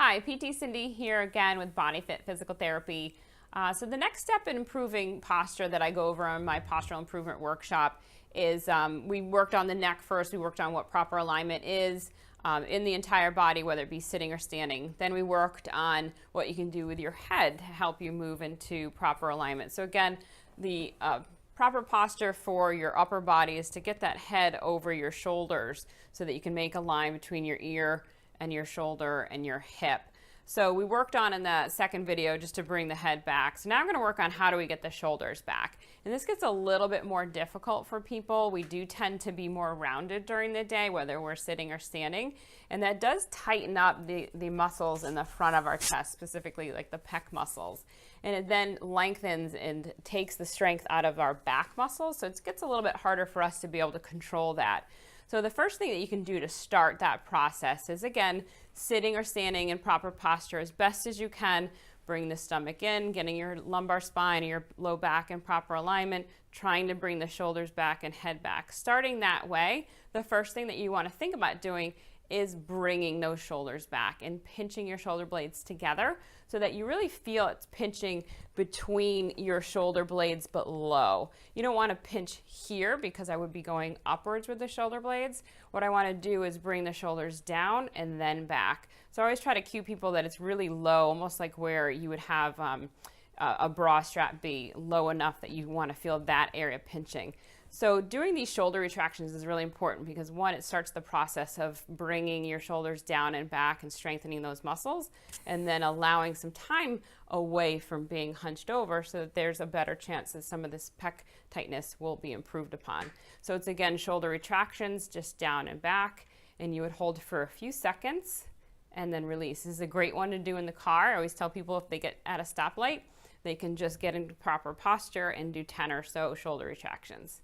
Hi, PT Cindy here again with BodyFit Physical Therapy. So the next step in improving posture that I go over on my postural improvement workshop is we worked on the neck first. We worked on what proper alignment is in the entire body, whether it be sitting or standing. Then we worked on what you can do with your head to help you move into proper alignment. So again, the proper posture for your upper body is to get that head over your shoulders so that you can make a line between your ear and your shoulder and your hip. So we worked on in the second video just to bring the head back. So now I'm going to work on how do we get the shoulders back. And this gets a little bit more difficult for people. We do tend to be more rounded during the day, whether we're sitting or standing. And that does tighten up the muscles in the front of our chest, specifically like the pec muscles. And it then lengthens and takes the strength out of our back muscles. So it gets a little bit harder for us to be able to control that. So the first thing that you can do to start that process is, again, sitting or standing in proper posture as best as you can. Bring the stomach in, getting your lumbar spine and your low back in proper alignment, trying to bring the shoulders back and head back. Starting that way, the first thing that you want to think about doing is bringing those shoulders back and pinching your shoulder blades together so that you really feel it's pinching between your shoulder blades but low. You don't want to pinch here because I would be going upwards with the shoulder blades. What I want to do is bring the shoulders down and then back. So I always try to cue people that it's really low, almost like where you would have a bra strap be low enough that you want to feel that area pinching. So doing these shoulder retractions is really important because, one, it starts the process of bringing your shoulders down and back and strengthening those muscles, and then allowing some time away from being hunched over so that there's a better chance that some of this pec tightness will be improved upon. So it's, again, shoulder retractions, just down and back, and you would hold for a few seconds and then release. This is a great one to do in the car. I always tell people if they get at a stoplight, they can just get into proper posture and do 10 or so shoulder retractions.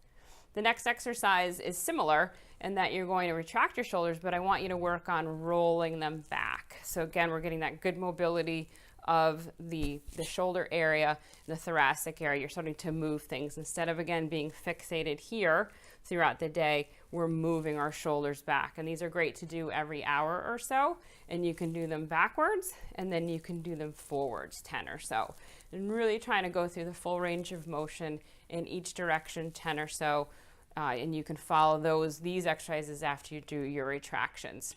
The next exercise is similar in that you're going to retract your shoulders, but I want you to work on rolling them back. So again, we're getting that good mobility of the shoulder area, the thoracic area. You're starting to move things. Instead of, again, being fixated here throughout the day, we're moving our shoulders back. And these are great to do every hour or so. And you can do them backwards, and then you can do them forwards 10 or so. And really trying to go through the full range of motion in each direction 10 or so. And you can follow these exercises after you do your retractions.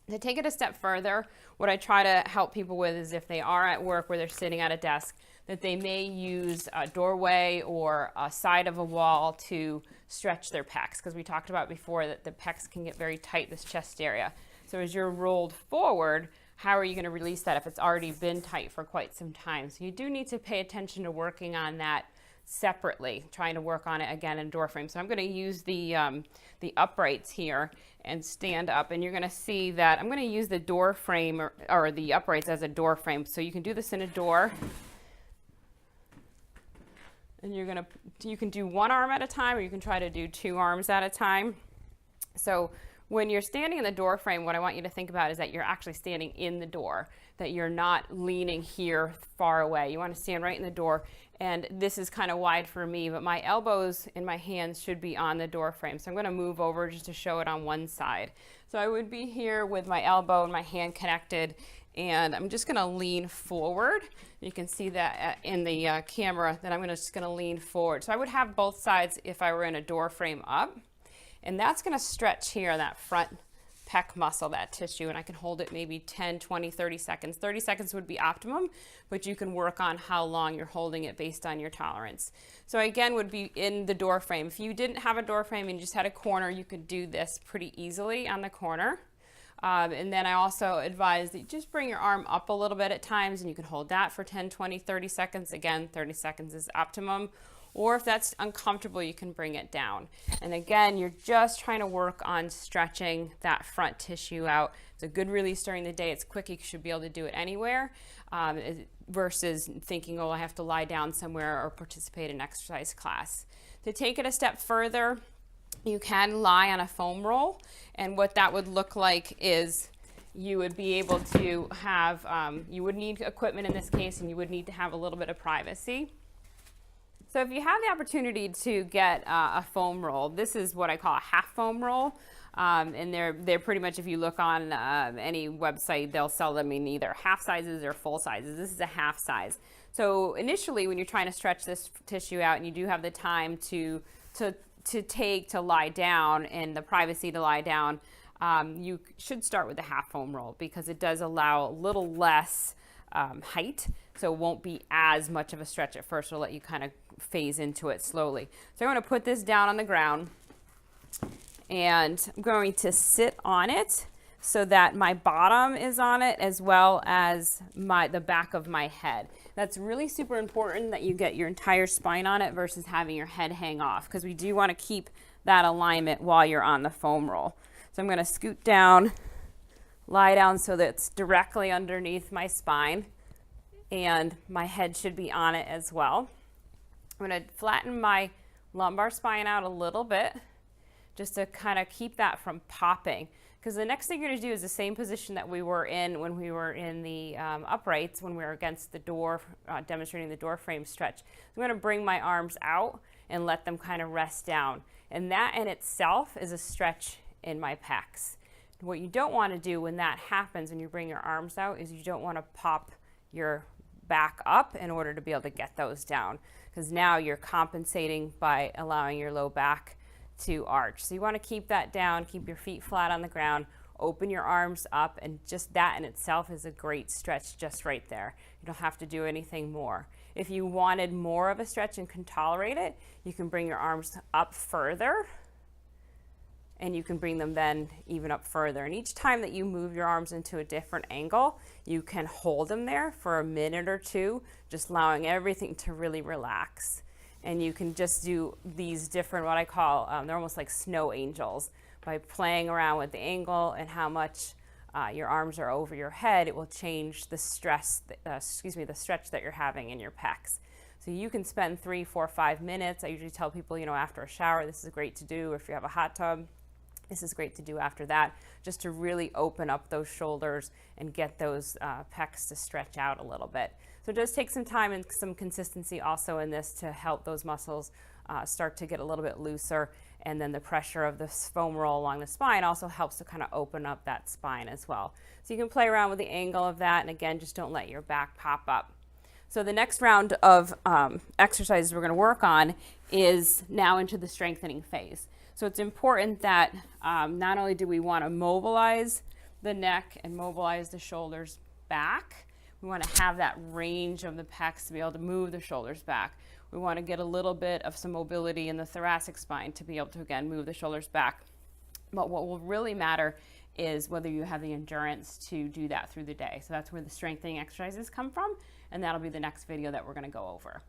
To take it a step further, what I try to help people with is if they are at work where they're sitting at a desk, that they may use a doorway or a side of a wall to stretch their pecs, because we talked about before that the pecs can get very tight, this chest area. So as you're rolled forward, how are you going to release that if it's already been tight for quite some time? So you do need to pay attention to working on that separately, trying to work on it again in door frame. So I'm going to use the uprights here and stand up, and you're going to see that I'm going to use the door frame or the uprights as a door frame. So you can do this in a door, and you can do one arm at a time, or you can try to do two arms at a time. So when you're standing in the door frame, what I want you to think about is that you're actually standing in the door, that you're not leaning here far away. You want to stand right in the door. And this is kind of wide for me, but my elbows and my hands should be on the door frame. So I'm going to move over just to show it on one side. So I would be here with my elbow and my hand connected, and I'm just going to lean forward. You can see that in the camera that I'm just going to lean forward. So I would have both sides if I were in a door frame up. And that's going to stretch here, that front pec muscle, that tissue, and I can hold it maybe 10, 20, 30 seconds. 30 seconds would be optimum, but you can work on how long you're holding it based on your tolerance. So again, would be in the door frame. If you didn't have a door frame and you just had a corner, you could do this pretty easily on the corner. And then I also advise that you just bring your arm up a little bit at times, and you can hold that for 10, 20, 30 seconds. Again, 30 seconds is optimum. Or if that's uncomfortable, you can bring it down. And again, you're just trying to work on stretching that front tissue out. It's a good release during the day. It's quick. You should be able to do it anywhere versus thinking, oh, I have to lie down somewhere or participate in an exercise class. To take it a step further, you can lie on a foam roll. And what that would look like is you would be able to have, you would need equipment in this case, and you would need to have a little bit of privacy. So if you have the opportunity to get a foam roll, this is what I call a half foam roll. And they're pretty much, if you look on any website, they'll sell them in either half sizes or full sizes. This is a half size. So initially, when you're trying to stretch this tissue out and you do have the time to lie down and the privacy to lie down, you should start with the half foam roll because it does allow a little less height, so it won't be as much of a stretch at first. It'll let you kind of phase into it slowly. So I'm going to put this down on the ground and I'm going to sit on it so that my bottom is on it as well as the back of my head. That's really super important that you get your entire spine on it versus having your head hang off, because we do want to keep that alignment while you're on the foam roll. So I'm going to scoot down, lie down so that it's directly underneath my spine, and my head should be on it as well. I'm going to flatten my lumbar spine out a little bit just to kind of keep that from popping. Because the next thing you're going to do is the same position that we were in when we were in the uprights, when we were against the door, demonstrating the door frame stretch. So I'm going to bring my arms out and let them kind of rest down. And that in itself is a stretch in my pecs. What you don't want to do when that happens, when you bring your arms out, is you don't want to pop your back up in order to be able to get those down. Because now you're compensating by allowing your low back to arch. So you want to keep that down, keep your feet flat on the ground, open your arms up, and just that in itself is a great stretch just right there. You don't have to do anything more. If you wanted more of a stretch and can tolerate it, you can bring your arms up further, and you can bring them then even up further. And each time that you move your arms into a different angle, you can hold them there for a minute or two, just allowing everything to really relax. And you can just do these different, what I call, they're almost like snow angels. By playing around with the angle and how much your arms are over your head, it will change the stress, the stretch that you're having in your pecs. So you can spend 3, 4, 5 minutes. I usually tell people, after a shower, this is great to do. If you have a hot tub, this is great to do after that, just to really open up those shoulders and get those pecs to stretch out a little bit. So it does take some time and some consistency also in this to help those muscles start to get a little bit looser. And then the pressure of this foam roll along the spine also helps to kind of open up that spine as well. So you can play around with the angle of that, and again, just don't let your back pop up. So the next round of exercises we're going to work on is now into the strengthening phase. So it's important that not only do we want to mobilize the neck and mobilize the shoulders back, we want to have that range of the pecs to be able to move the shoulders back. We want to get a little bit of some mobility in the thoracic spine to be able to, again, move the shoulders back. But what will really matter is whether you have the endurance to do that through the day. So that's where the strengthening exercises come from, and that'll be the next video that we're going to go over.